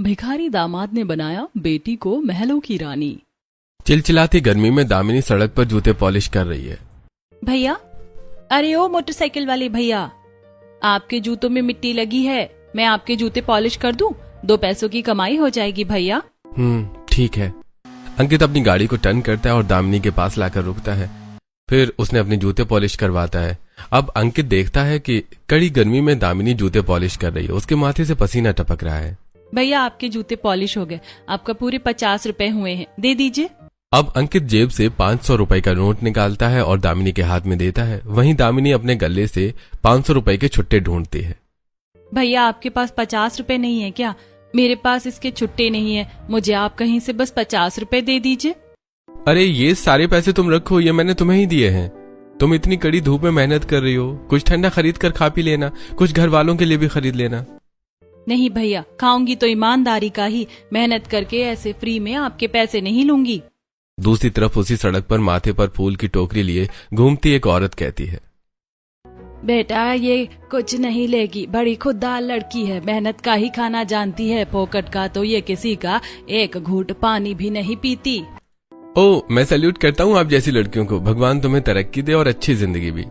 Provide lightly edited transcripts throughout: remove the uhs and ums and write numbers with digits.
भिखारी दामाद ने बनाया बेटी को महलों की रानी। चिलचिलाती गर्मी में दामिनी सड़क पर जूते पॉलिश कर रही है। भैया, अरे ओ मोटरसाइकिल वाले भैया, आपके जूतों में मिट्टी लगी है, मैं आपके जूते पॉलिश कर दूं? 2 पैसों की कमाई हो जाएगी भैया। ठीक है। अंकित अपनी गाड़ी को टर्न करता है और दामिनी के पास लाकर रुकता है। फिर उसने अपने जूते पॉलिश करवाता है। अब अंकित देखता है कि कड़ी गर्मी में दामिनी जूते पॉलिश कर रही है। उसके माथे से पसीना टपक रहा है। भैया, आपके जूते पॉलिश हो गए, आपका पूरे 50 रुपए हुए हैं, दे दीजिए। अब अंकित जेब से 500 रुपए का नोट निकालता है और दामिनी के हाथ में देता है। वहीं दामिनी अपने गले से 500 रुपए के छुट्टे ढूंढती है। भैया, आपके पास 50 रुपए नहीं है क्या? मेरे पास इसके छुट्टे नहीं है, मुझे आप कहीं से बस 50 रुपए दे दीजिए। अरे ये सारे पैसे तुम रखो, ये मैंने तुम्हें ही दिए हैं। तुम इतनी कड़ी धूप में मेहनत कर रही हो, कुछ ठंडा खरीद कर खा पी लेना, कुछ घर वालों के लिए भी खरीद लेना। नहीं भैया, खाऊंगी तो ईमानदारी का ही, मेहनत करके ऐसे फ्री में आपके पैसे नहीं लूंगी। दूसरी तरफ उसी सड़क पर माथे पर फूल की टोकरी लिए घूमती एक औरत कहती है, बेटा ये कुछ नहीं लेगी, बड़ी खुददार लड़की है, मेहनत का ही खाना जानती है, फोकट का तो ये किसी का एक घूंट पानी भी नहीं पीती। ओ, मैं सैल्यूट करता हूँ आप जैसी लड़कियों को, भगवान तुम्हें तरक्की दे और अच्छी जिंदगी भी।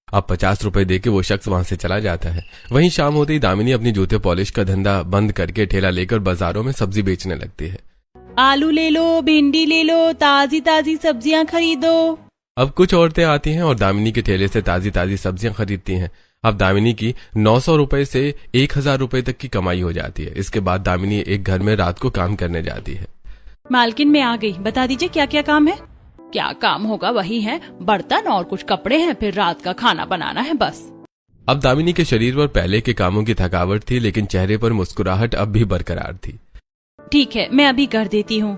अब 50 रुपए देके वो शख्स वहां से चला जाता है। वहीं शाम होते ही दामिनी अपनी जूते पॉलिश का धंधा बंद करके ठेला लेकर बाजारों में सब्जी बेचने लगती है। आलू ले लो, भिंडी ले लो, ताजी ताजी सब्जियां खरीदो। अब कुछ औरतें आती हैं और दामिनी के ठेले से ताजी ताजी सब्जियां खरीदती हैं। अब दामिनी की 900 रुपए से 1000 रुपए तक की कमाई हो जाती है। इसके बाद दामिनी एक घर में रात को काम करने जाती है। मालकिन, मैं आ गई, बता दीजिए क्या क्या काम है। क्या काम होगा, वही है, बर्तन और कुछ कपड़े हैं, फिर रात का खाना बनाना है, बस। अब दामिनी के शरीर पर पहले के कामों की थकावट थी, लेकिन चेहरे पर मुस्कुराहट अब भी बरकरार थी। ठीक है, मैं अभी कर देती हूँ।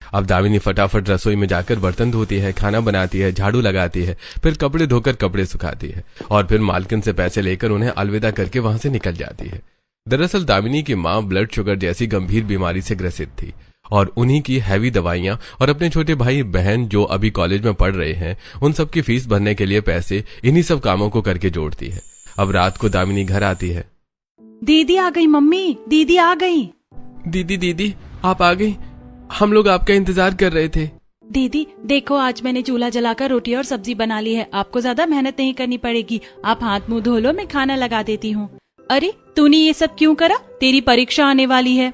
अब दामिनी फटाफट रसोई में जाकर बर्तन धोती है, खाना बनाती है, झाड़ू लगाती है, फिर कपड़े धोकर कपड़े सुखाती है और फिर मालकिन से पैसे लेकर उन्हें अलविदा करके वहां से निकल जाती है। दरअसल दामिनी की माँ ब्लड शुगर जैसी गंभीर बीमारी से ग्रसित थी और उन्हीं की हैवी दवाइयां और अपने छोटे भाई बहन जो अभी कॉलेज में पढ़ रहे हैं, उन सबकी फीस भरने के लिए पैसे इन्हीं सब कामों को करके जोड़ती है। अब रात को दामिनी घर आती है। दीदी आ गई, मम्मी, दीदी आ गई। दीदी आप आ गई, हम लोग आपका इंतजार कर रहे थे। दीदी देखो, आज मैंने चूल्हा जलाकर रोटी और सब्जी बना ली है, आपको ज्यादा मेहनत नहीं करनी पड़ेगी, आप हाथ मुंह धो लो, मैं खाना लगा देती हूँ। अरे तूने ये सब क्यों करा? तेरी परीक्षा आने वाली है।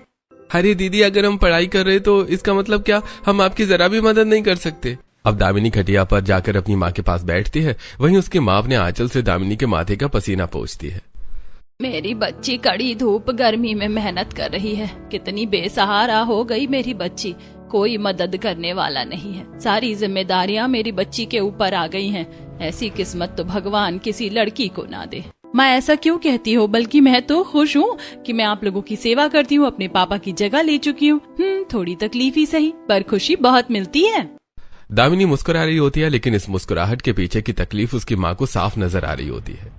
अरे दीदी, अगर हम पढ़ाई कर रहे तो इसका मतलब क्या, हम आपकी जरा भी मदद नहीं कर सकते। अब दामिनी खटिया पर जाकर अपनी माँ के पास बैठती है। वहीं उसकी माँ अपने आंचल से दामिनी के माथे का पसीना पोंछती है। मेरी बच्ची कड़ी धूप गर्मी में मेहनत कर रही है, कितनी बेसहारा हो गई मेरी बच्ची, कोई मदद करने वाला नहीं है, सारी जिम्मेदारियां मेरी बच्ची के ऊपर आ गई हैं। ऐसी किस्मत तो भगवान किसी लड़की को ना दे। मैं ऐसा क्यों कहती हूँ, बल्कि मैं तो खुश हूँ कि मैं आप लोगों की सेवा करती हूँ, अपने पापा की जगह ले चुकी हूँ। थोड़ी तकलीफ ही सही, पर खुशी बहुत मिलती है। दामिनी मुस्कुरा रही होती है, लेकिन इस मुस्कुराहट के पीछे की तकलीफ उसकी माँ को साफ नजर आ रही होती है।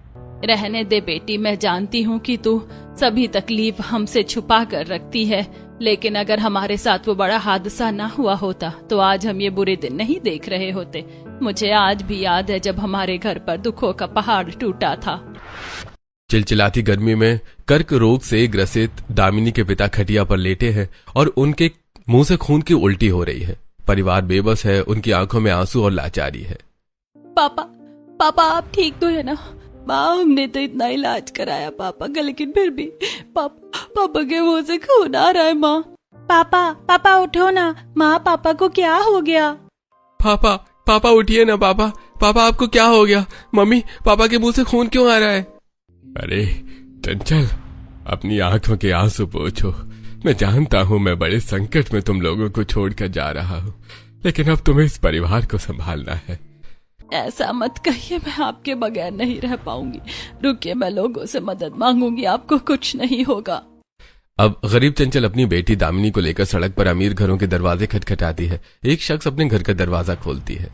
रहने दे बेटी, मैं जानती हूँ कि तू सभी तकलीफ हमसे छुपा कर रखती है, लेकिन अगर हमारे साथ वो बड़ा हादसा ना हुआ होता तो आज हम ये बुरे दिन नहीं देख रहे होते। मुझे आज भी याद है जब हमारे घर पर दुखों का पहाड़ टूटा था। चिलचिलाती गर्मी में कर्क रोग से ग्रसित दामिनी के पिता खटिया पर लेटे हैं और उनके मुंह से खून की उल्टी हो रही है। परिवार बेबस है, उनकी आंखों में आंसू और लाचारी है। पापा आप ठीक तो है ना? माँ, हमने तो इतना इलाज कराया पापा का, लेकिन फिर भी पापा के मुंह से खून आ रहा है। माँ, पापा उठो ना, माँ पापा को क्या हो गया? पापा उठिए ना। पापा आपको क्या हो गया? मम्मी, पापा के मुंह से खून क्यों आ रहा है? अरे चंचल, अपनी आंखों के आंसू पोंछो। मैं जानता हूँ मैं बड़े संकट में तुम लोगों को छोड़कर जा रहा हूँ, लेकिन अब तुम्हें इस परिवार को संभालना है। ऐसा मत कहिए, मैं आपके बगैर नहीं रह पाऊंगी। रुकिए, मैं लोगों से मदद मांगूंगी, आपको कुछ नहीं होगा। अब गरीब चंचल अपनी बेटी दामिनी को लेकर सड़क पर अमीर घरों के दरवाजे खटखटाती है। एक शख्स अपने घर का दरवाजा खोलती है।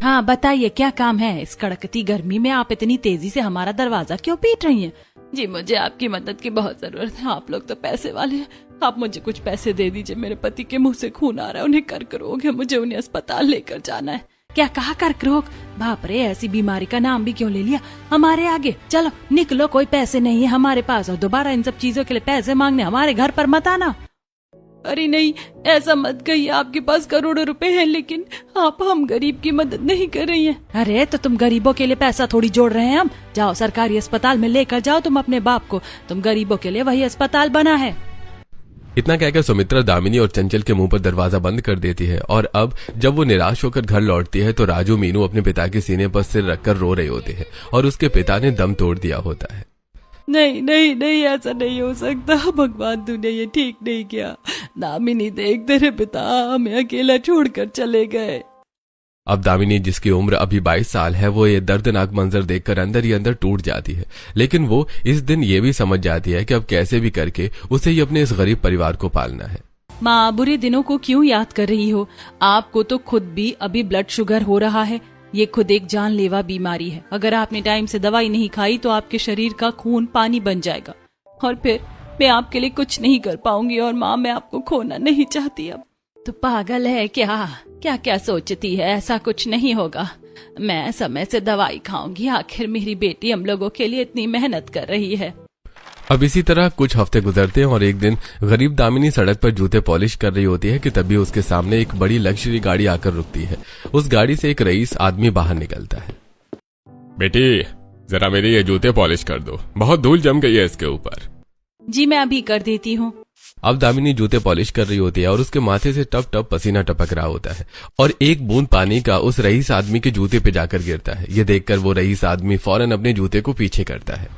हाँ बताइए, क्या काम है? इस कड़कती गर्मी में आप इतनी तेजी से हमारा दरवाजा क्यों पीट रही हैं? जी, मुझे आपकी मदद की बहुत जरूरत है, आप लोग तो पैसे वाले हैं, आप मुझे कुछ पैसे दे दीजिए। मेरे पति के मुंह से खून आ रहा है, उन्हें कर्क रोग है, मुझे उन्हें अस्पताल लेकर जाना है। क्या कहा कर्क रोग? बाप रे, ऐसी बीमारी का नाम भी क्यों ले लिया हमारे आगे। चलो निकलो, कोई पैसे नहीं है हमारे पास और दोबारा इन सब चीजों के लिए पैसे मांगने हमारे घर पर मत आना। अरे नहीं, ऐसा मत कहिए, आपके पास करोड़ों रुपए हैं लेकिन आप हम गरीब की मदद नहीं कर रही हैं। अरे तो तुम गरीबों के लिए पैसा थोड़ी जोड़ रहे हैं हम। जाओ सरकारी अस्पताल में लेकर जाओ तुम अपने बाप को, तुम गरीबों के लिए वही अस्पताल बना है। इतना कहकर सुमित्रा दामिनी और चंचल के मुंह पर दरवाजा बंद कर देती है और अब जब वो निराश होकर घर लौटती है तो राजू मीनू अपने पिता के सीने पर सिर रखकर रो रहे होते हैं और उसके पिता ने दम तोड़ दिया होता है। नहीं नहीं नहीं, ऐसा नहीं हो सकता, भगवान तूने ये ठीक नहीं किया। दामिनी देख, तेरे पिता हमें अकेला छोड़कर चले गए। अब दामिनी, जिसकी उम्र अभी 22 साल है, वो ये दर्दनाक मंजर देखकर अंदर ही अंदर टूट जाती है। लेकिन वो इस दिन ये भी समझ जाती है कि अब कैसे भी करके उसे ही अपने इस गरीब परिवार को पालना है। माँ, बुरे दिनों को क्यों याद कर रही हो? आपको तो खुद भी अभी ब्लड शुगर हो रहा है। ये खुद एक जानलेवा बीमारी है। अगर आपने टाइम से दवाई नहीं खाई तो आपके शरीर का खून पानी बन जाएगा और फिर मैं आपके लिए कुछ नहीं कर पाऊंगी। और माँ, मैं आपको खोना नहीं चाहती। अब तो पागल है क्या? क्या क्या सोचती है? ऐसा कुछ नहीं होगा। मैं समय से दवाई खाऊंगी। आखिर मेरी बेटी हम लोगों के लिए इतनी मेहनत कर रही है। अब इसी तरह कुछ हफ्ते गुजरते हैं और एक दिन गरीब दामिनी सड़क पर जूते पॉलिश कर रही होती है कि तभी उसके सामने एक बड़ी लग्जरी गाड़ी आकर रुकती है। उस गाड़ी से एक रईस आदमी बाहर निकलता है। बेटी, जरा मेरे ये जूते पॉलिश कर दो, बहुत धूल जम गई है इसके ऊपर। जी मैं अभी कर देती हूँ। अब दामिनी जूते पॉलिश कर रही होती है और उसके माथे से टप टप पसीना टपक रहा होता है और एक बूंद पानी का उस रईस आदमी के जूते पे जाकर गिरता है। ये देखकर वो रईस आदमी फौरन अपने जूते को पीछे करता है।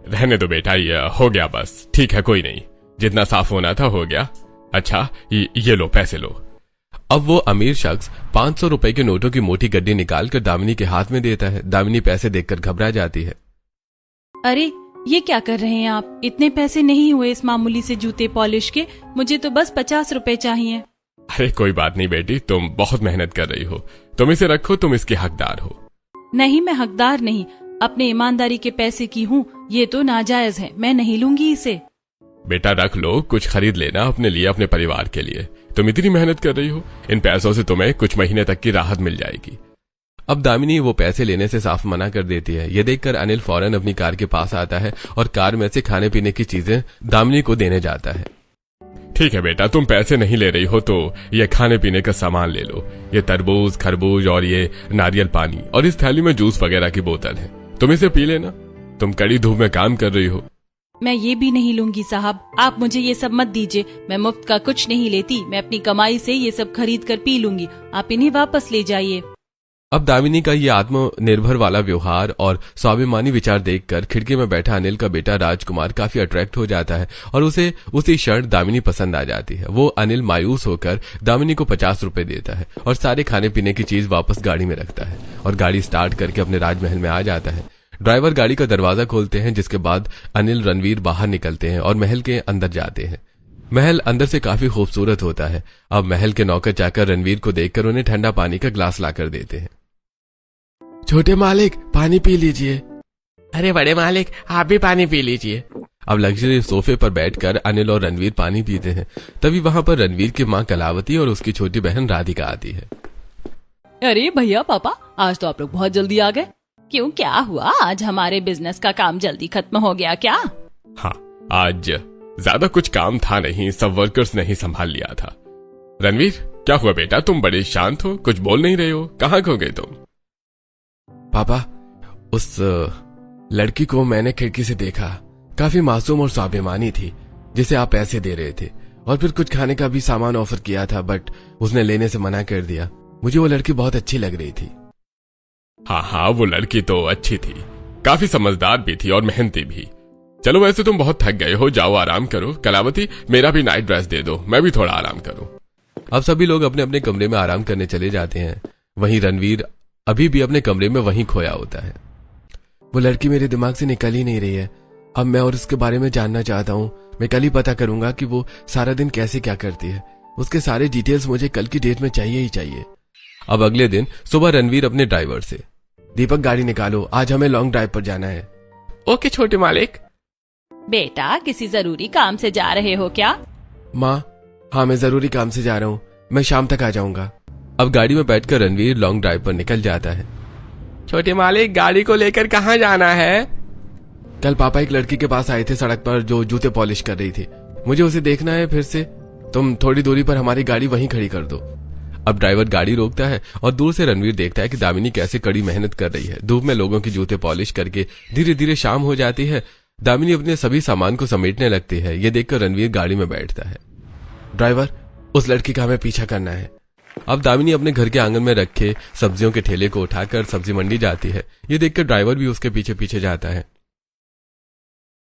रहने दो बेटा, ये हो गया बस, ठीक है, कोई नहीं, जितना साफ होना था हो गया। अच्छा ये लो, पैसे लो। अब वो अमीर शख्स 500 रुपए के नोटों की मोटी गड्डी निकालकर दामिनी के हाथ में देता है। दामिनी पैसे देखकर घबरा जाती है। अरे ये क्या कर रहे हैं आप? इतने पैसे नहीं हुए इस मामूली से जूते पॉलिश के, मुझे तो बस 50 रुपए चाहिए। अरे कोई बात नहीं बेटी, तुम बहुत मेहनत कर रही हो, तुम इसे रखो, तुम इसके हकदार हो। नहीं, मैं हकदार नहीं, अपने ईमानदारी के पैसे की हूँ। ये तो नाजायज है, मैं नहीं लूंगी इसे। बेटा रख लो, कुछ खरीद लेना अपने लिए, अपने परिवार के लिए। तुम इतनी मेहनत कर रही हो, इन पैसों से तुम्हें कुछ महीने तक की राहत मिल जाएगी। अब दामिनी वो पैसे लेने से साफ मना कर देती है। ये देखकर अनिल फौरन अपनी कार के पास आता है और कार में से खाने पीने की चीजें दामिनी को देने जाता है। ठीक है बेटा, तुम पैसे नहीं ले रही हो तो ये खाने पीने का सामान ले लो। ये तरबूज, खरबूज और ये नारियल पानी और इस थैली में जूस वगैरह की बोतल है, तुम इसे पी लेना। तुम कड़ी धूप में काम कर रही हो। मैं ये भी नहीं लूंगी साहब, आप मुझे ये सब मत दीजिए। मैं मुफ्त का कुछ नहीं लेती, मैं अपनी कमाई से ये सब खरीद कर पी लूंगी। आप इन्हें वापस ले जाइए। अब दामिनी का ये आत्मनिर्भर वाला व्यवहार और स्वाभिमानी विचार देखकर खिड़की में बैठा अनिल का बेटा राजकुमार काफी अट्रैक्ट हो जाता है और उसे उसी क्षण दामिनी पसंद आ जाती है। वो अनिल मायूस होकर दामिनी को 50 रुपए देता है और सारे खाने पीने की चीज वापस गाड़ी में रखता है और गाड़ी स्टार्ट करके अपने राजमहल में आ जाता है। ड्राइवर गाड़ी का दरवाजा खोलते हैं, जिसके बाद अनिल रणवीर बाहर निकलते हैं और महल के अंदर जाते हैं। महल अंदर से काफी खूबसूरत होता है। अब महल के नौकर चाकर रणवीर को देखकर उन्हें ठंडा पानी का ग्लास लाकर देते हैं। छोटे मालिक, पानी पी लीजिए। अरे बड़े मालिक, आप भी पानी पी लीजिए। अब लग्जरी सोफे पर बैठकर अनिल और रणवीर पानी पीते हैं। तभी वहां पर रणवीर की मां कलावती और उसकी छोटी बहन राधिका आती है। अरे भैया पापा, आज तो आप लोग बहुत जल्दी आ गए। क्यों, क्या हुआ? आज हमारे बिजनेस का काम जल्दी खत्म हो गया क्या? हाँ, आज ज्यादा कुछ काम था नहीं, सब वर्कर्स ने ही संभाल लिया था। रणवीर, क्या हुआ बेटा, तुम बड़े शांत हो, कुछ बोल नहीं रहे हो, कहाँ खो गए तुम? पापा, उस लड़की को मैंने खिड़की से देखा, काफी मासूम और स्वाभिमानी थी, जिसे आप पैसे दे रहे थे और फिर कुछ खाने का भी सामान ऑफर किया था, बट उसने लेने से मना कर दिया। मुझे वो लड़की बहुत अच्छी लग रही थी। हाँ, वो लड़की तो अच्छी थी, काफी समझदार भी थी और मेहनती भी। चलो वैसे तुम बहुत थक गए हो, जाओ आराम करो। कलावती, मेरा भी नाइट ड्रेस दे दो, मैं भी थोड़ा आराम करूं। अब सभी लोग अपने अपने कमरे में आराम करने चले जाते हैं। वहीं रणवीर अभी भी अपने कमरे में वहीं खोया होता है। वो लड़की मेरे दिमाग से निकल ही नहीं रही है। अब मैं और उसके बारे में जानना चाहता हूँ। मैं कल ही पता करूंगा कि वो सारा दिन कैसे क्या करती है। उसके सारे डिटेल्स मुझे कल की डेट में चाहिए ही चाहिए। अब अगले दिन सुबह रणवीर अपने ड्राइवर से, दीपक गाड़ी निकालो, आज हमें लॉन्ग ड्राइव पर जाना है। ओके छोटे मालिक। बेटा, किसी जरूरी काम से जा रहे हो क्या? माँ, हाँ मैं जरूरी काम से जा रहा हूँ, मैं शाम तक आ जाऊंगा। अब गाड़ी में बैठकर रणवीर लॉन्ग ड्राइव पर निकल जाता है। छोटे मालिक, गाड़ी को लेकर कहाँ जाना है? कल पापा एक लड़की के पास आए थे सड़क पर जो जूते पॉलिश कर रही थी। मुझे उसे देखना है फिर से। तुम थोड़ी दूरी पर हमारी गाड़ी वहीं खड़ी कर दो। अब ड्राइवर गाड़ी रोकता है और दूर से रणवीर देखता है कि दामिनी कैसे कड़ी मेहनत कर रही है। धूप में लोगों की जूते पॉलिश करके धीरे धीरे शाम हो जाती है। दामिनी अपने सभी सामान को समेटने लगती है। ये देखकर रणवीर गाड़ी में बैठता है। ड्राइवर, उस लड़की का हमें पीछा करना है। अब दामिनी अपने घर के आंगन में रखे सब्जियों के ठेले को उठाकर सब्जी मंडी जाती है। ये देखकर ड्राइवर भी उसके पीछे पीछे जाता है।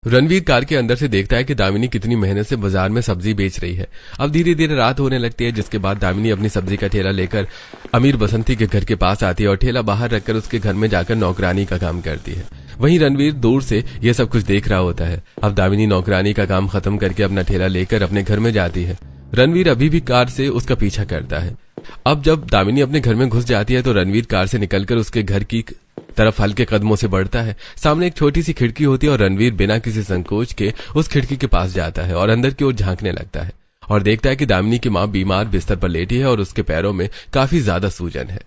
रणवीर कार के अंदर से देखता है कि दामिनी कितनी मेहनत से बाजार में सब्जी बेच रही है। अब धीरे धीरे रात होने लगती है, जिसके बाद दामिनी अपनी सब्जी का ठेला लेकर अमीर बसंती के घर के पास आती है और ठेला बाहर रखकर उसके घर में जाकर नौकरानी का काम करती है। वहीं रणवीर दूर से यह सब कुछ देख रहा होता है। अब दामिनी नौकरानी का काम खत्म करके अपना ठेला लेकर अपने घर में जाती है। रणवीर अभी भी कार से उसका पीछा करता है। अब जब दामिनी अपने घर में घुस जाती है तो रणवीर कार से निकलकर उसके घर की तरफ हल्के कदमों से बढ़ता है। सामने एक छोटी सी खिड़की होती है और रणवीर बिना किसी संकोच के उस खिड़की के पास जाता है और अंदर की ओर झांकने लगता है और देखता है कि दामिनी की माँ बीमार बिस्तर पर लेटी है और उसके पैरों में काफी ज्यादा सूजन है।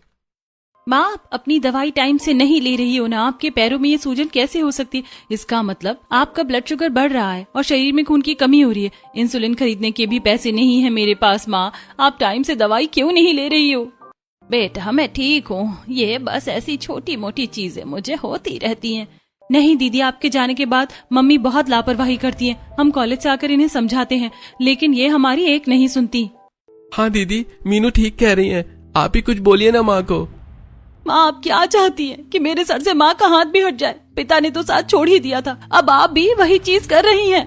माँ, आप अपनी दवाई टाइम से नहीं ले रही हो ना। आपके पैरों में ये सूजन कैसे हो सकती है? इसका मतलब आपका ब्लड शुगर बढ़ रहा है और शरीर में खून की कमी हो रही है। इंसुलिन खरीदने के भी पैसे नहीं है मेरे पास। माँ, आप टाइम से दवाई क्यों नहीं ले रही हो? बेटा, मैं ठीक हूँ। ये बस ऐसी छोटी मोटी चीजें मुझे होती रहती हैं। नहीं दीदी, आपके जाने के बाद मम्मी बहुत लापरवाही करती हैं। हम कॉलेज से आकर इन्हें समझाते हैं, लेकिन ये हमारी एक नहीं सुनती। हाँ दीदी, मीनू ठीक कह रही है। आप ही कुछ बोलिए ना माँ को। माँ, आप क्या चाहती हैं कि मेरे सर से माँ का हाथ भी हट जाए? पिता ने तो साथ छोड़ ही दिया था, अब आप भी वही चीज कर रही हैं।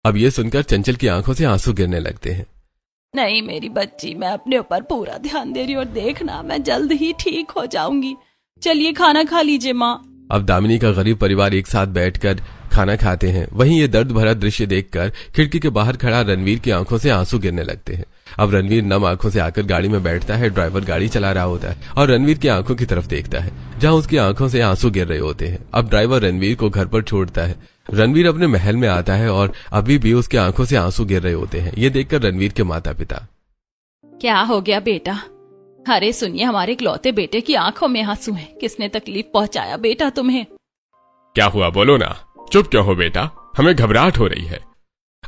अब ये सुनकर चंचल की आंखों से आंसू गिरने लगते हैं। नहीं मेरी बच्ची, मैं अपने ऊपर पूरा ध्यान दे रही हूँ और देखना, मैं जल्द ही ठीक हो जाऊंगी। चलिए खाना खा लीजिए माँ। अब दामिनी का गरीब परिवार एक साथ बैठकर खाना खाते हैं। वहीं ये दर्द भरा दृश्य देखकर खिड़की के बाहर खड़ा रणवीर की आंखों से आंसू गिरने लगते हैं। अब रणवीर नम आंखों से आकर गाड़ी में बैठता है। ड्राइवर गाड़ी चला रहा होता है और रणवीर की आंखों की तरफ देखता है जहां उसकी आंखों से आंसू गिर रहे होते हैं। अब ड्राइवर रणवीर को घर पर छोड़ता है। रणवीर अपने महल में आता है और अभी भी उसकी आंखों से आंसू गिर रहे होते हैं। ये देखकर रणवीर के माता पिता, क्या हो गया बेटा? अरे सुनिए, हमारे इकलौते बेटे की आंखों में आंसू हैं। किसने तकलीफ पहुंचाया बेटा तुम्हें? क्या हुआ, बोलो ना। चुप क्यों हो बेटा? हमें घबराहट हो रही है।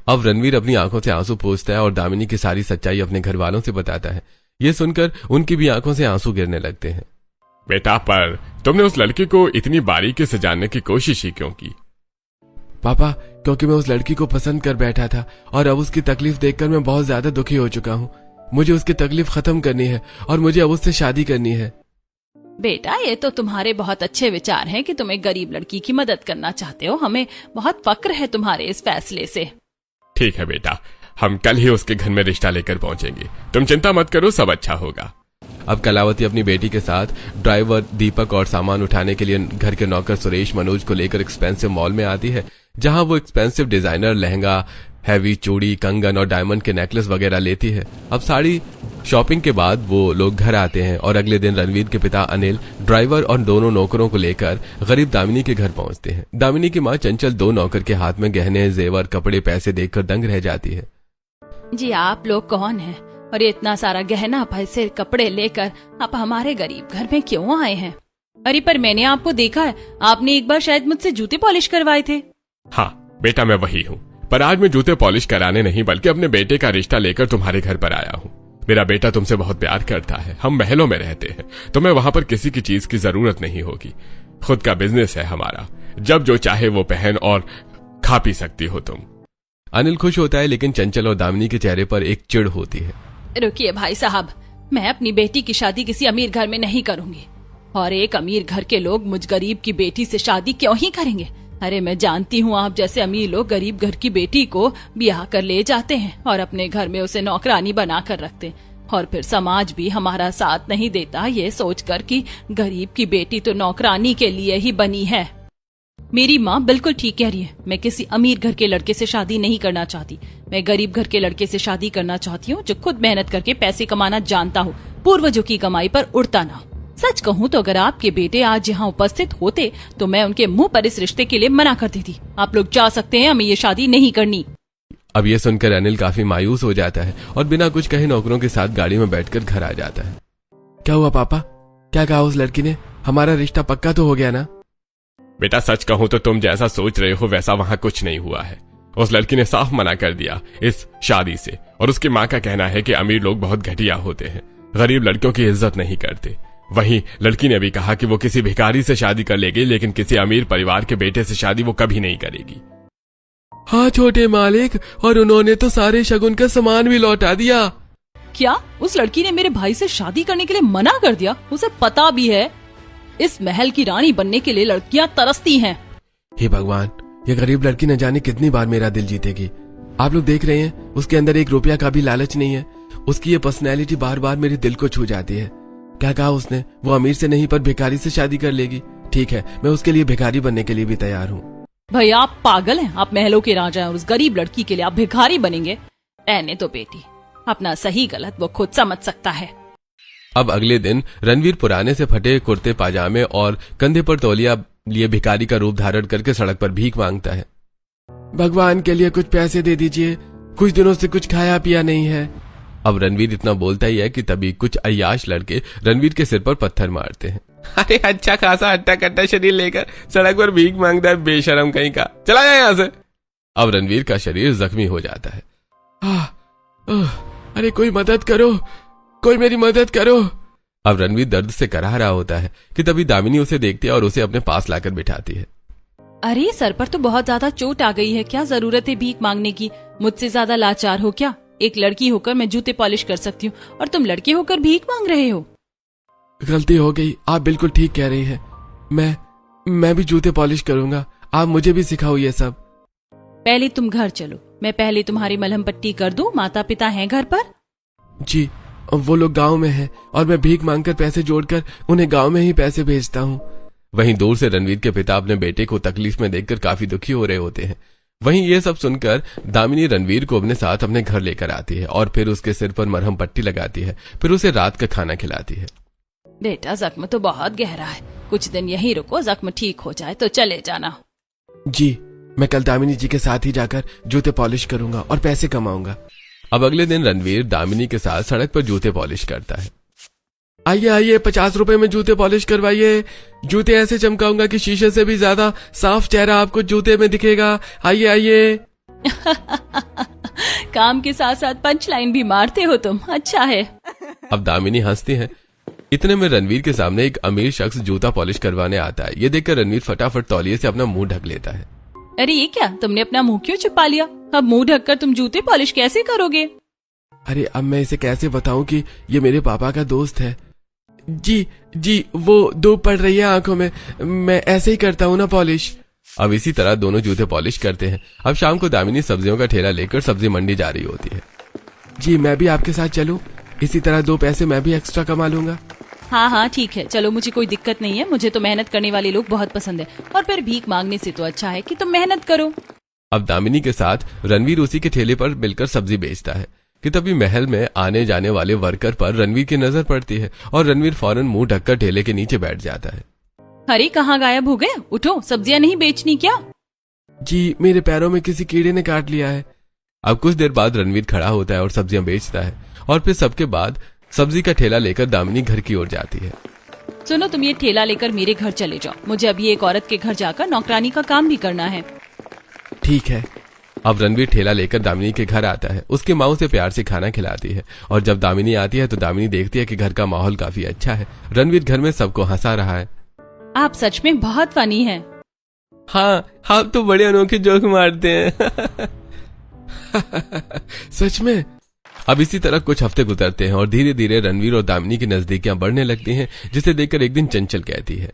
अब रणवीर अपनी आंखों से आंसू पोंछता है और दामिनी की सारी सच्चाई अपने घर वालों से बताता है। ये सुनकर उनकी भी आंखों से आंसू गिरने लगते हैं। बेटा, पर तुमने उस लड़की को इतनी बारीकी से जानने की कोशिश ही क्यों की? पापा, क्योंकि मैं उस लड़की को पसंद कर बैठा था और अब उसकी तकलीफ देखकर मैं बहुत ज्यादा दुखी हो चुका हूँ। मुझे उसकी तकलीफ खत्म करनी है और मुझे अब उससे शादी करनी है। बेटा, ये तो तुम्हारे बहुत अच्छे विचार हैं कि तुम एक गरीब लड़की की मदद करना चाहते हो। हमें बहुत फक्र है तुम्हारे इस फैसले से। ठीक है बेटा, हम कल ही उसके घर में रिश्ता लेकर पहुंचेंगे। तुम चिंता मत करो, सब अच्छा होगा। अब कलावती अपनी बेटी के साथ ड्राइवर दीपक और सामान उठाने के लिए घर के नौकर सुरेश मनोज को लेकर एक्सपेंसिव मॉल में आती है, जहां वो एक्सपेंसिव डिजाइनर लहंगा, हैवी चूड़ी, कंगन और डायमंड के नेकलेस वगैरह लेती है। अब सारी शॉपिंग के बाद वो लोग घर आते हैं और अगले दिन रणवीर के पिता अनिल ड्राइवर और दोनों नौकरों को लेकर गरीब दामिनी के घर पहुंचते हैं। दामिनी की मां चंचल दो नौकर के हाथ में गहने, जेवर, कपड़े, पैसे देखकर दंग रह जाती है। जी, आप लोग कौन हैं और ये इतना सारा गहना, पैसे, कपड़े लेकर आप हमारे गरीब घर में क्यों आए हैं? अरे पर मैंने आपको देखा है, आपने एक बार शायद मुझसे जूते पॉलिश करवाए थे। हाँ बेटा, मैं वही हूँ। पर आज मैं जूते पॉलिश कराने नहीं बल्कि अपने बेटे का रिश्ता लेकर तुम्हारे घर पर आया हूँ। मेरा बेटा तुमसे बहुत प्यार करता है। हम महलों में रहते हैं, तुम्हें वहां पर किसी की चीज की जरूरत नहीं होगी। खुद का बिजनेस है हमारा, जब जो चाहे वो पहन और खा पी सकती हो तुम। अनिल खुश होता है, लेकिन चंचल और दामिनी के चेहरे पर एक चिढ़ होती है। रुकिए भाई साहब, मैं अपनी बेटी की शादी किसी अमीर घर में नहीं करूंगी। और एक अमीर घर के लोग मुझ गरीब की बेटी से शादी क्यों ही करेंगे? अरे मैं जानती हूँ, आप जैसे अमीर लोग गरीब घर की बेटी को ब्याह कर ले जाते हैं और अपने घर में उसे नौकरानी बना कर रखते हैं। और फिर समाज भी हमारा साथ नहीं देता, ये सोचकर कि गरीब की बेटी तो नौकरानी के लिए ही बनी है। मेरी माँ बिल्कुल ठीक कह रही है। मैं किसी अमीर घर के लड़के से शादी नहीं करना चाहती। मैं गरीब घर के लड़के से शादी करना चाहती हूँ जो खुद मेहनत करके पैसे कमाना जानता हो, पूर्वजों की कमाई पर उड़ता ना हो। सच कहूँ तो अगर आपके बेटे आज यहाँ उपस्थित होते तो मैं उनके मुंह पर इस रिश्ते के लिए मना कर देती। आप लोग जा सकते हैं, हमें ये शादी नहीं करनी। अब ये सुनकर अनिल काफी मायूस हो जाता है और बिना कुछ कहे नौकरों के साथ गाड़ी में बैठकर घर आ जाता है। क्या हुआ पापा? क्या कहा उस लड़की ने? हमारा रिश्ता पक्का तो हो गया ना? बेटा सच कहूं तो तुम जैसा सोच रहे हो वैसा वहां कुछ नहीं हुआ है। उस लड़की ने साफ मना कर दिया इस शादी से, और उसकी माँ का कहना है कि अमीर लोग बहुत घटिया होते हैं, गरीब लड़कियों की इज्जत नहीं करते। वहीं लड़की ने भी कहा कि वो किसी भिखारी से शादी कर लेगी, लेकिन किसी अमीर परिवार के बेटे से शादी वो कभी नहीं करेगी। हाँ छोटे मालिक, और उन्होंने तो सारे शगुन का सामान भी लौटा दिया। क्या उस लड़की ने मेरे भाई से शादी करने के लिए मना कर दिया? उसे पता भी है इस महल की रानी बनने के लिए लड़कियां तरसती हैं। हे भगवान, ये गरीब लड़की न जाने कितनी बार मेरा दिल जीतेगी। आप लोग देख रहे हैं, उसके अंदर 1 रुपया का भी लालच नहीं है। उसकी ये पर्सनैलिटी बार बार मेरे दिल को छू जाती है। क्या कहा उसने? वो अमीर से नहीं पर भिखारी से शादी कर लेगी। ठीक है, मैं उसके लिए भिखारी बनने के लिए भी तैयार हूँ। भैया आप पागल हैं? आप महलों के राजा हैं और उस गरीब लड़की के लिए आप भिखारी बनेंगे? रहने तो बेटी, अपना सही गलत वो खुद समझ सकता है। अब अगले दिन रणवीर पुराने से फटे कुर्ते पाजामे और कंधे पर तौलिया लिए भिखारी का रूप धारण करके सड़क पर भीख मांगता है। भगवान के लिए कुछ पैसे दे दीजिए, कुछ दिनों से कुछ खाया पिया नहीं है। अब रणवीर इतना बोलता ही है कि तभी कुछ अय्याश लड़के रणवीर के सिर पर पत्थर मारते हैं। अरे अच्छा खासा हट्टा कट्टा शरीर लेकर सड़क पर भीख मांगता है, बेशरम कहीं का, चला जाए यहाँ से। अब रणवीर का शरीर जख्मी हो जाता है। अरे कोई मदद करो, कोई मेरी मदद करो। अब रणवीर दर्द से कराह रहा होता है कि तभी दामिनी उसे देखती है और उसे अपने पास लाकर बिठाती है। अरे सर पर तो बहुत ज्यादा चोट आ गई है, क्या जरूरत है भीख मांगने की? मुझसे ज्यादा लाचार हो क्या? एक लड़की होकर मैं जूते पॉलिश कर सकती हूँ और तुम लड़के होकर भीख मांग रहे हो। गलती हो गई, आप बिल्कुल ठीक कह रही हैं। मैं भी जूते पॉलिश करूंगा, आप मुझे भी सिखाओ ये सब। पहले तुम घर चलो, मैं पहले तुम्हारी मलहम पट्टी कर दूं। माता पिता हैं घर पर? जी, वो लोग गांव में हैं और मैं भीख मांगकर पैसे जोड़कर उन्हें गांव में ही पैसे भेजता हूँ। वहीं दूर से रणवीर के पिता अपने बेटे को तकलीफ में देखकर काफी दुखी हो रहे होते हैं। वहीं ये सब सुनकर दामिनी रणवीर को अपने साथ अपने घर लेकर आती है और फिर उसके सिर पर मरहम पट्टी लगाती है, फिर उसे रात का खाना खिलाती है। बेटा जख्म तो बहुत गहरा है, कुछ दिन यहीं रुको, जख्म ठीक हो जाए तो चले जाना। जी, मैं कल दामिनी जी के साथ ही जाकर जूते पॉलिश करूंगा और पैसे कमाऊंगा। अब अगले दिन रणवीर दामिनी के साथ सड़क पर जूते पॉलिश करता है। आइए आइए, 50 रुपए में जूते पॉलिश करवाइए। जूते ऐसे चमकाऊंगा कि शीशे से भी ज्यादा साफ चेहरा आपको जूते में दिखेगा। आइए आइए। काम के साथ साथ पंच लाइन भी मारते हो तुम, अच्छा है। अब दामिनी हंसती है। इतने में रणवीर के सामने एक अमीर शख्स जूता पॉलिश करवाने आता है। ये देखकर रणवीर फटाफट तौलिए से अपना मुंह ढक लेता है। अरे ये क्या, तुमने अपना मुंह क्यों छुपा लिया? अब मुंह ढककर तुम जूते पॉलिश कैसे करोगे? अरे अब मैं इसे कैसे बताऊं कि ये मेरे पापा का दोस्त है। जी, वो धूप पड़ रही है आंखों में, मैं ऐसे ही करता हूँ ना पॉलिश। अब इसी तरह दोनों जूते पॉलिश करते हैं। अब शाम को दामिनी सब्जियों का ठेला लेकर सब्जी मंडी जा रही होती है। जी, मैं भी आपके साथ चलूं? इसी तरह 2 पैसे मैं भी एक्स्ट्रा कमा लूंगा। हाँ ठीक है, चलो, मुझे कोई दिक्कत नहीं है। मुझे तो मेहनत करने वाले लोग बहुत पसंद है, और फिर भीख मांगने से तो अच्छा है कि तुम मेहनत करो। अब दामिनी के साथ रणवीर उसी के ठेले पर मिलकर सब्जी बेचता है कि तभी महल में आने जाने वाले वर्कर पर रणवीर की नजर पड़ती है और रणवीर फौरन मुंह ढककर ठेले के नीचे बैठ जाता है। अरे कहाँ गायब हो गए? उठो, सब्जियां नहीं बेचनी क्या? जी, मेरे पैरों में किसी कीड़े ने काट लिया है। अब कुछ देर बाद रणवीर खड़ा होता है और सब्जियां बेचता है, और फिर सबके बाद सब्जी का ठेला लेकर दामिनी घर की ओर जाती है। सुनो, तुम ये ठेला लेकर मेरे घर चले जाओ, मुझे अभी एक औरत के घर जाकर नौकरानी का काम भी करना है। ठीक है। अब रणवीर ठेला लेकर दामिनी के घर आता है। उसकी माँ उसे प्यार से खाना खिलाती है, और जब दामिनी आती है तो दामिनी देखती है कि घर का माहौल काफी अच्छा है। रणवीर घर में सबको हंसा रहा है। आप सच में बहुत फनी हैं। हाँ, आप तो बड़े अनोखे जोक मारते हैं। सच में? अब इसी तरह कुछ हफ्ते गुजरते हैं और धीरे धीरे रणवीर और दामिनी की नजदीकियां बढ़ने लगती हैं, जिसे देखकर एक दिन चंचल कहती है,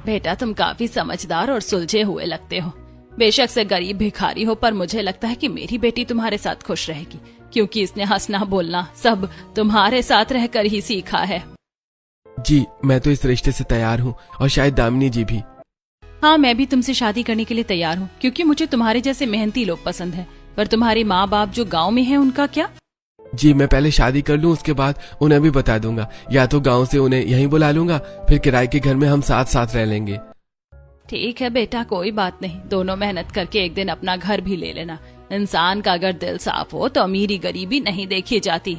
बेटा तुम काफी समझदार और सुलझे हुए लगते हो। बेशक से गरीब भिखारी हो, पर मुझे लगता है कि मेरी बेटी तुम्हारे साथ खुश रहेगी, क्योंकि इसने हंसना बोलना सब तुम्हारे साथ रहकर ही सीखा है। जी, मैं तो इस रिश्ते से तैयार हूँ, और शायद दामिनी जी भी। हाँ, मैं भी तुमसे शादी करने के लिए तैयार हूँ, क्योंकि मुझे तुम्हारे जैसे मेहनती लोग पसंद है। पर तुम्हारे माँ बाप जो गाँव में है, उनका क्या? जी, मैं पहले शादी कर लूं, उसके बाद उन्हें भी बता दूंगा। या तो गांव से उन्हें यहीं बुला लूंगा, फिर किराए के घर में हम साथ साथ रह लेंगे। ठीक है बेटा, कोई बात नहीं, दोनों मेहनत करके एक दिन अपना घर भी ले लेना। इंसान का अगर दिल साफ हो तो अमीरी गरीबी नहीं देखी जाती।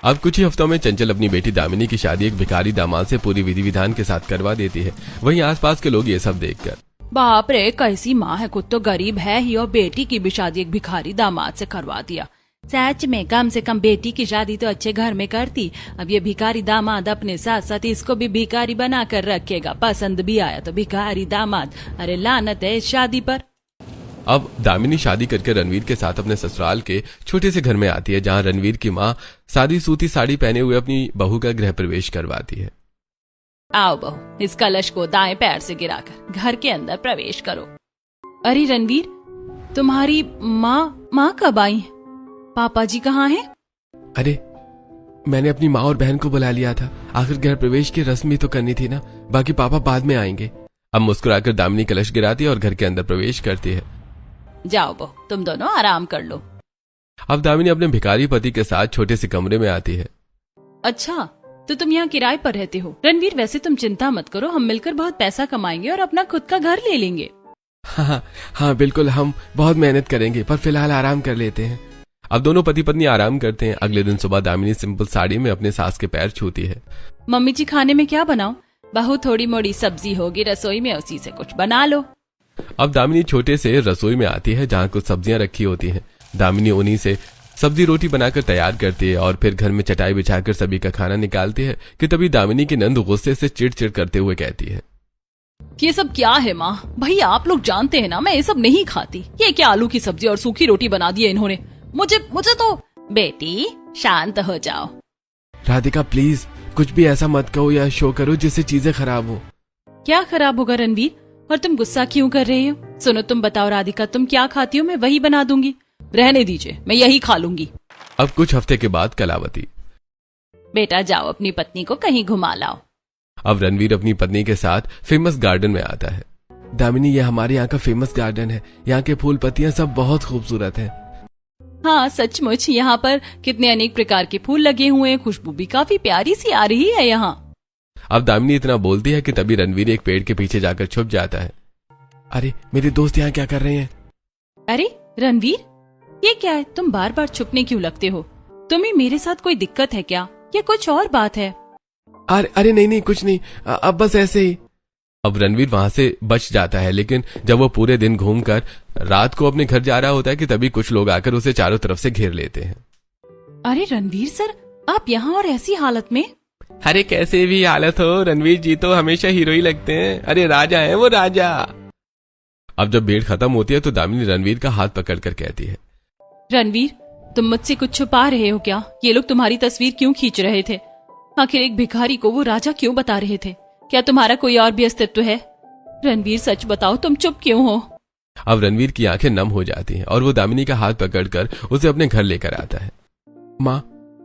अब कुछ ही हफ्तों में चंचल अपनी बेटी दामिनी की शादी एक भिखारी दामाद से पूरी विधि विधान के साथ करवा देती है। वहीं आसपास के लोग ये सब देखकर, बाप रे, कैसी माँ है, खुद तो गरीब है ही और बेटी की भी शादी एक भिखारी दामाद से करवा दिया। सच में कम से कम बेटी की शादी तो अच्छे घर में करती। अब ये भिखारी दामाद अपने साथ साथ इसको भी भिखारी बना कर रखेगा। पसंद भी आया तो भिखारी दामाद। अरे लानत है इस शादी पर। अब दामिनी शादी करके रणवीर के साथ अपने ससुराल के छोटे से घर में आती है, जहां रणवीर की माँ सादी सूती साड़ी पहने हुए अपनी बहू का गृह प्रवेश करवाती है। आओ बहू, इस कलश को दाएं पैर से गिराकर घर के अंदर प्रवेश करो। अरे रणवीर, तुम्हारी माँ कब आई? पापा जी कहाँ हैं? अरे मैंने अपनी माँ और बहन को बुला लिया था, आखिर गृह प्रवेश की रस्म ही तो करनी थी ना, बाकी पापा बाद में आएंगे। अब मुस्कुराकर दामिनी कलश गिराती है और घर के अंदर प्रवेश करती है। जाओ बहू, तुम दोनों आराम कर लो। अब दामिनी अपने भिखारी पति के साथ छोटे से कमरे में आती है। अच्छा, तो तुम यहाँ किराए पर रहते हो? रणवीर, वैसे तुम चिंता मत करो, हम मिलकर बहुत पैसा कमाएंगे और अपना खुद का घर ले लेंगे। हाँ बिल्कुल, हम बहुत मेहनत करेंगे, पर फिलहाल आराम कर लेते हैं। अब दोनों पति पत्नी आराम करते हैं। अगले दिन सुबह दामिनी सिंपल साड़ी में अपने सास के पैर छूती है। मम्मी जी, खाने में क्या बनाऊं? बहू, थोड़ी मोड़ी सब्जी होगी रसोई में, उसी से कुछ बना लो। अब दामिनी छोटे से रसोई में आती है, जहाँ कुछ सब्जियां रखी होती हैं। दामिनी उन्हीं से सब्जी रोटी बनाकर तैयार करती है और फिर घर में चटाई बिछाकर सभी का खाना निकालती है कि तभी दामिनी की नंद गुस्से से चिड़चिड़ करते हुए कहती है, ये सब क्या है माँ? भाई आप लोग जानते हैं ना, मैं ये सब नहीं खाती। ये क्या आलू की सब्जी और सूखी रोटी बना दी है इन्होंने। मुझे तो। बेटी, शांत हो जाओ। राधिका प्लीज, कुछ भी ऐसा मत कहो या शो करो जिससे चीजें खराब हो। क्या खराब होगा रणवीर? और तुम गुस्सा क्यों कर रहे हो? सुनो, तुम बताओ राधिका, तुम क्या खाती हो? मैं वही बना दूंगी। रहने दीजिए, मैं यही खा लूंगी। अब कुछ हफ्ते के बाद कलावती, बेटा जाओ, अपनी पत्नी को कहीं घुमा लाओ। अब रणवीर अपनी पत्नी के साथ फेमस गार्डन में आता है। दामिनी, ये हमारे यहाँ का फेमस गार्डन है, यहाँ के फूल पत्तियाँ सब बहुत खूबसूरत हैं। हाँ सचमुच, यहाँ पर कितने अनेक प्रकार के फूल लगे हुए हैं, खुशबू भी काफी प्यारी सी आ रही है यहाँ। अब दामिनी इतना बोलती है कि तभी रणवीर एक पेड़ के पीछे जाकर छुप जाता है। अरे मेरे दोस्त यहाँ क्या कर रहे हैं? अरे रणवीर, ये क्या है? तुम बार बार छुपने क्यों लगते हो? तुम्हें मेरे साथ कोई दिक्कत है क्या, या कुछ और बात है? अरे नहीं कुछ नहीं, अब बस ऐसे ही। अब रणवीर वहां से बच जाता है, लेकिन जब वो पूरे दिन घूमकर रात को अपने घर जा रहा होता है कि तभी कुछ लोग आकर उसे चारों तरफ से घेर लेते हैं। अरे रणवीर सर, आप यहाँ और ऐसी हालत में? अरे कैसे भी हालत हो, रणवीर जी तो हमेशा हीरो ही लगते हैं। अरे राजा है वो, राजा। अब जब भीड़ खत्म होती है तो दामिनी रणवीर का हाथ पकड़कर कहती है, रणवीर, तुम मुझसे कुछ छुपा रहे हो क्या? ये लोग तुम्हारी तस्वीर क्यों खींच रहे थे? आखिर एक भिखारी को वो राजा क्यों बता रहे थे? क्या तुम्हारा कोई और भी अस्तित्व है? रणवीर सच बताओ, तुम चुप क्यों हो? अब रणवीर की आंखें नम हो जाती हैं और वो दामिनी का हाथ पकड़कर उसे अपने घर लेकर आता है।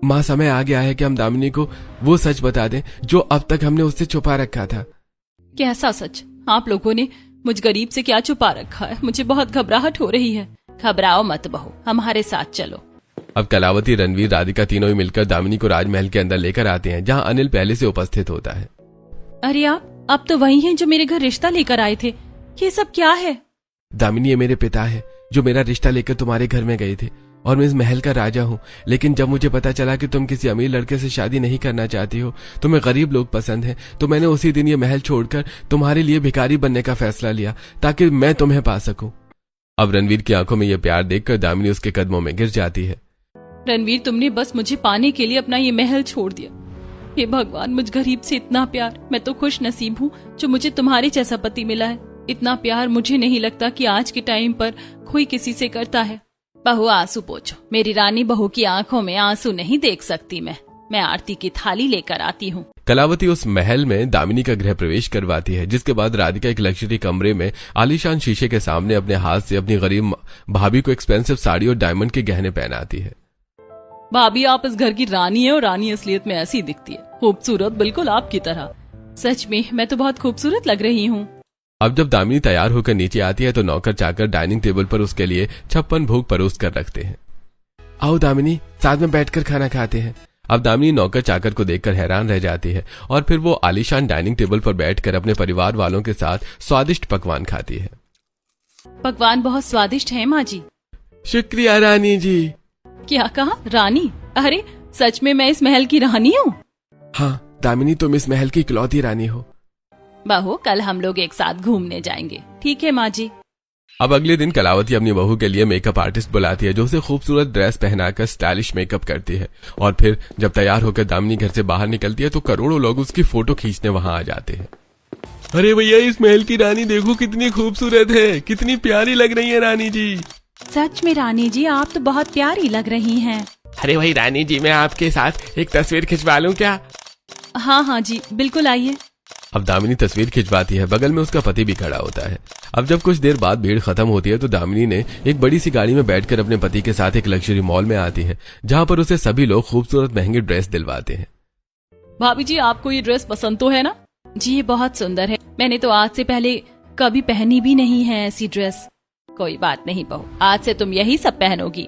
माँ, समय आ गया है कि हम दामिनी को वो सच बता दें जो अब तक हमने उससे छुपा रखा था। कैसा सच? आप लोगों ने मुझ गरीब से क्या छुपा रखा है? मुझे बहुत घबराहट हो रही है। घबराओ मत बहू, हमारे साथ चलो। अब कलावती, रणवीर, राधिका तीनों ही मिलकर दामिनी को राजमहल के अंदर लेकर आते हैं, जहाँ अनिल पहले से उपस्थित होता है। अरे आप तो वही हैं जो मेरे घर रिश्ता लेकर आए थे। ये सब क्या है? दामिनी, ये मेरे पिता है जो मेरा रिश्ता लेकर तुम्हारे घर में गए थे, और मैं इस महल का राजा हूँ। लेकिन जब मुझे पता चला कि तुम किसी अमीर लड़के से शादी नहीं करना चाहती हो, तुम्हें गरीब लोग पसंद हैं, तो मैंने उसी दिन ये महल छोड़कर तुम्हारे लिए भिखारी बनने का फैसला लिया ताकि मैं तुम्हें पा सकूं। अब रणवीर की आंखों में यह प्यार देखकर दामिनी उसके कदमों में गिर जाती है। रणवीर, तुमने बस मुझे पाने के लिए अपना ये महल छोड़ दिया। हे भगवान, मुझ गरीब से इतना प्यार। मैं तो खुश नसीब हूँ जो मुझे तुम्हारे जैसा पति मिला है। इतना प्यार मुझे नहीं लगता कि आज के टाइम पर कोई किसी से करता है। बहू, आंसू पोंछो। मेरी रानी बहू की आंखों में आंसू नहीं देख सकती मैं आरती की थाली लेकर आती हूँ। कलावती उस महल में दामिनी का गृह प्रवेश करवाती है, जिसके बाद राधिका एक लग्जरी कमरे में आलीशान शीशे के सामने अपने हाथ से अपनी गरीब भाभी को एक्सपेंसिव साड़ी और डायमंड के गहने पहनाती है। भाभी, आप इस घर की रानी है और रानी असलियत में ऐसी दिखती है, खूबसूरत, बिल्कुल आपकी तरह। सच में मैं तो बहुत खूबसूरत लग रही हूँ। अब जब दामिनी तैयार होकर नीचे आती है तो नौकर चाकर डाइनिंग टेबल पर उसके लिए 56 भोग परोस कर रखते हैं। आओ दामिनी, साथ में बैठकर खाना खाते हैं। अब दामिनी नौकर चाकर को देखकर हैरान रह जाती है और फिर वो आलीशान डाइनिंग टेबल पर बैठकर अपने परिवार वालों के साथ स्वादिष्ट पकवान खाती है। पकवान बहुत स्वादिष्ट है माँ जी। शुक्रिया रानी जी। क्या कहा? रानी? अरे सच में मैं इस महल की रानी हूँ? हाँ दामिनी, तुम इस महल की इकलौती रानी हो। बहू, कल हम लोग एक साथ घूमने जाएंगे, ठीक है माँ जी? अब अगले दिन कलावती अपनी बहू के लिए मेकअप आर्टिस्ट बुलाती है, जो उसे खूबसूरत ड्रेस पहनाकर स्टाइलिश मेकअप करती है। और फिर जब तैयार होकर दामिनी घर से बाहर निकलती है तो करोड़ों लोग उसकी फोटो खींचने वहां आ जाते हैं। अरे भैया, इस महल की रानी देखो कितनी खूबसूरत है, कितनी प्यारी लग रही है रानी जी। सच में रानी जी, आप तो बहुत प्यारी लग रही हैं। अरे भाई रानी जी, मैं आपके साथ एक तस्वीर खिंचवा लूं क्या? हाँ हाँ जी, बिल्कुल आइए। अब दामिनी तस्वीर खिंचवाती है, बगल में उसका पति भी खड़ा होता है। अब जब कुछ देर बाद भीड़ खत्म होती है तो दामिनी ने एक बड़ी सी गाड़ी में बैठकर अपने पति के साथ एक लग्जरी मॉल में आती है, जहां पर उसे सभी लोग खूबसूरत महंगी ड्रेस दिलवाते हैं। भाभी जी, आपको ये ड्रेस पसंद तो है ना? जी, ये बहुत सुंदर है। मैंने तो आज से पहले कभी पहनी भी नहीं है ऐसी ड्रेस। कोई बात नहीं बहू, आज से तुम यही सब पहनोगी।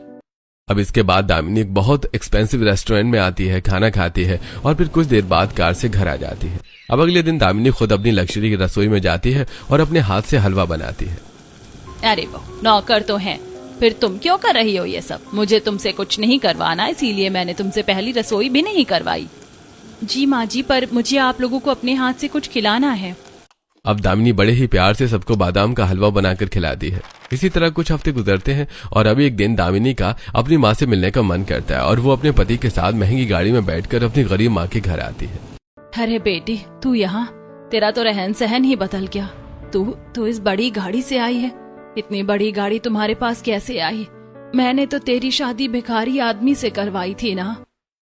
अब इसके बाद दामिनी एक बहुत एक्सपेंसिव रेस्टोरेंट में आती है, खाना खाती है और फिर कुछ देर बाद कार से घर आ जाती है। अब अगले दिन दामिनी खुद अपनी लग्जरी रसोई में जाती है और अपने हाथ से हलवा बनाती है। अरे बहू, नौकर तो हैं, फिर तुम क्यों कर रही हो ये सब? मुझे तुमसे कुछ नहीं करवाना, इसीलिए मैंने तुमसे पहली रसोई भी नहीं करवाई। जी माँ जी, पर मुझे आप लोगों को अपने हाथ से कुछ खिलाना है। अब दामिनी बड़े ही प्यार से सबको बादाम का हलवा बनाकर खिलाती है। इसी तरह कुछ हफ्ते गुजरते हैं और अभी एक दिन दामिनी का अपनी माँ से मिलने का मन करता है और वो अपने पति के साथ महंगी गाड़ी में बैठकर अपनी गरीब माँ के घर आती है। अरे बेटी, तू यहाँ? तेरा तो रहन सहन ही बदल गया। तू इस बड़ी गाड़ी से आई है? इतनी बड़ी गाड़ी तुम्हारे पास कैसे आई? मैंने तो तेरी शादी भिखारी आदमी से करवाई थी ना।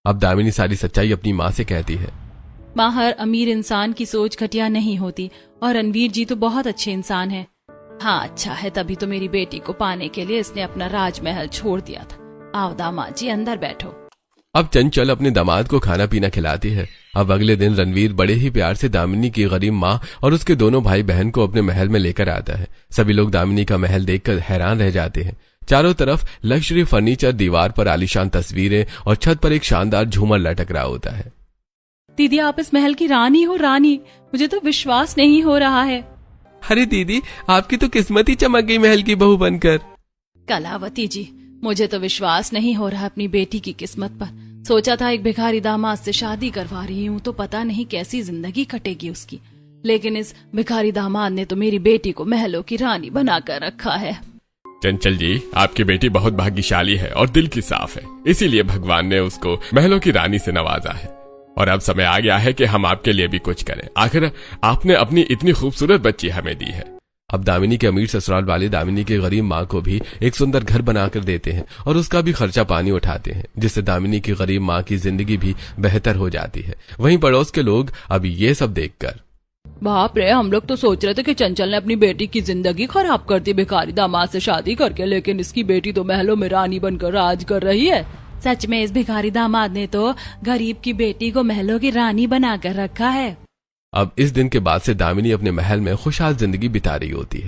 अब दामिनी सारी सच्चाई अपनी माँ से कहती है। माँ, हर अमीर इंसान की सोच घटिया नहीं होती और रणवीर जी तो बहुत अच्छे इंसान हैं। हाँ, अच्छा है, तभी तो मेरी बेटी को पाने के लिए इसने अपना राजमहल छोड़ दिया था। आओ दामाद जी, अंदर बैठो। अब चंचल अपने दामाद को खाना पीना खिलाती है। अब अगले दिन रणवीर बड़े ही प्यार से दामिनी की गरीब माँ और उसके दोनों भाई बहन को अपने महल में लेकर आता है। सभी लोग दामिनी का महल देखकर हैरान रह जाते हैं। चारों तरफ लग्जरी फर्नीचर, दीवार पर आलीशान तस्वीरें और छत पर एक शानदार झूमर लटक रहा होता है। दीदी, आप इस महल की रानी हो? रानी, मुझे तो विश्वास नहीं हो रहा है। अरे दीदी, आपकी तो किस्मत ही चमक गई महल की बहू बनकर। कलावती जी, मुझे तो विश्वास नहीं हो रहा अपनी बेटी की किस्मत पर। सोचा था एक भिखारी दामाद से शादी करवा रही हूँ तो पता नहीं कैसी जिंदगी कटेगी उसकी, लेकिन इस भिखारी दामाद ने तो मेरी बेटी को महलों की रानी बनाकर रखा है। चंचल जी, आपकी बेटी बहुत भाग्यशाली है और दिल की साफ है, इसीलिए भगवान ने उसको महलों की रानी से नवाजा है। और अब समय आ गया है कि हम आपके लिए भी कुछ करें। आखिर आपने अपनी इतनी खूबसूरत बच्ची हमें दी है। अब दामिनी के अमीर ससुराल वाले दामिनी की गरीब माँ को भी एक सुंदर घर बनाकर देते हैं और उसका भी खर्चा पानी उठाते हैं, जिससे दामिनी की गरीब माँ की जिंदगी भी बेहतर हो जाती है। वहीं पड़ोस के लोग अभी ये सब देखकर, बाप रे, हम लोग तो सोच रहे थे कि चंचल ने अपनी बेटी की जिंदगी खराब कर दी भिखारी दामाद से शादी करके, लेकिन इसकी बेटी तो महलों में रानी बनकर राज कर रही है। सच में इस भिखारी दामाद ने तो गरीब की बेटी को महलों की रानी बनाकर रखा है। अब इस दिन के बाद से दामिनी अपने महल में खुशहाल जिंदगी बिता रही होती है।